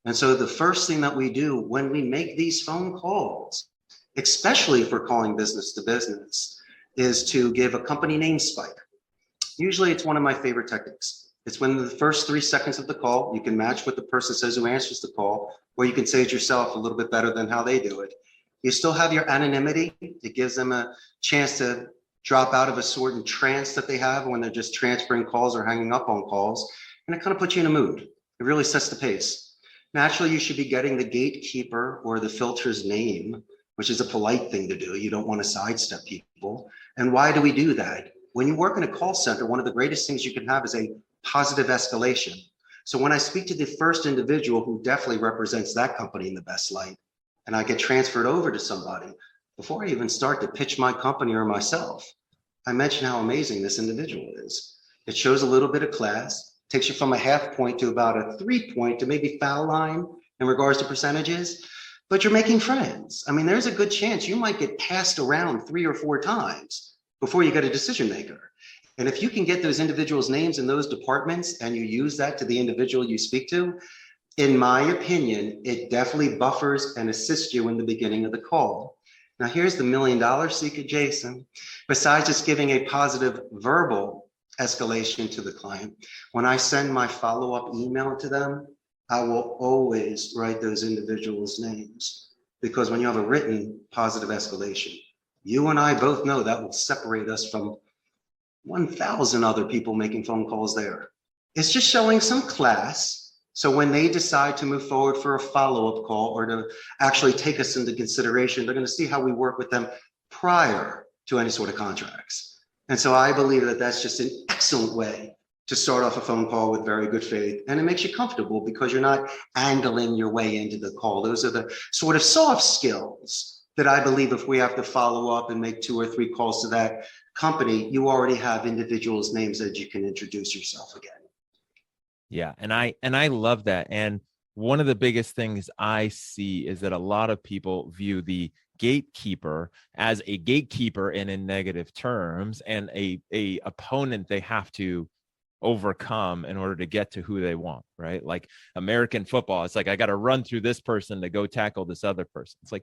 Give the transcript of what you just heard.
And so the first thing that we do when we make these phone calls, especially for calling business to business, is to give a company name spike. Usually it's one of my favorite techniques. It's when the first 3 seconds of the call, you can match what the person says who answers the call, or you can say it yourself a little bit better than how they do it. You still have your anonymity. It gives them a chance to drop out of a certain trance that they have when they're just transferring calls or hanging up on calls. And it kind of puts you in a mood. It really sets the pace. Naturally, you should be getting the gatekeeper or the filter's name, which is a polite thing to do. You don't want to sidestep people. And why do we do that? When you work in a call center, one of the greatest things you can have is a positive escalation. So when I speak to the first individual who definitely represents that company in the best light, and I get transferred over to somebody, before I even start to pitch my company or myself, I mention how amazing this individual is. It shows a little bit of class, takes you from a half point to about a 3 point to maybe foul line in regards to percentages, but you're making friends. I mean, there's a good chance you might get passed around 3 or 4 times before you get a decision maker. And if you can get those individuals' names in those departments and you use that to the individual you speak to, in my opinion, it definitely buffers and assists you in the beginning of the call. Now, here's the $1 million secret, Jason. Besides just giving a positive verbal escalation to the client, when I send my follow-up email to them, I will always write those individuals' names, because when you have a written positive escalation, you and I both know that will separate us from 1,000 other people making phone calls there. It's just showing some class. So when they decide to move forward for a follow-up call or to actually take us into consideration, they're going to see how we work with them prior to any sort of contracts. And so I believe that that's just an excellent way to start off a phone call with very good faith. And it makes you comfortable because you're not angling your way into the call. Those are the sort of soft skills that I believe if we have to follow up and make 2 or 3 calls to that company, you already have individuals' names that you can introduce yourself again. Yeah. And I love that. And one of the biggest things I see is that a lot of people view the gatekeeper as a gatekeeper and in negative terms, and a opponent they have to overcome in order to get to who they want, right? Like American football, it's like, I got to run through this person to go tackle this other person. It's like,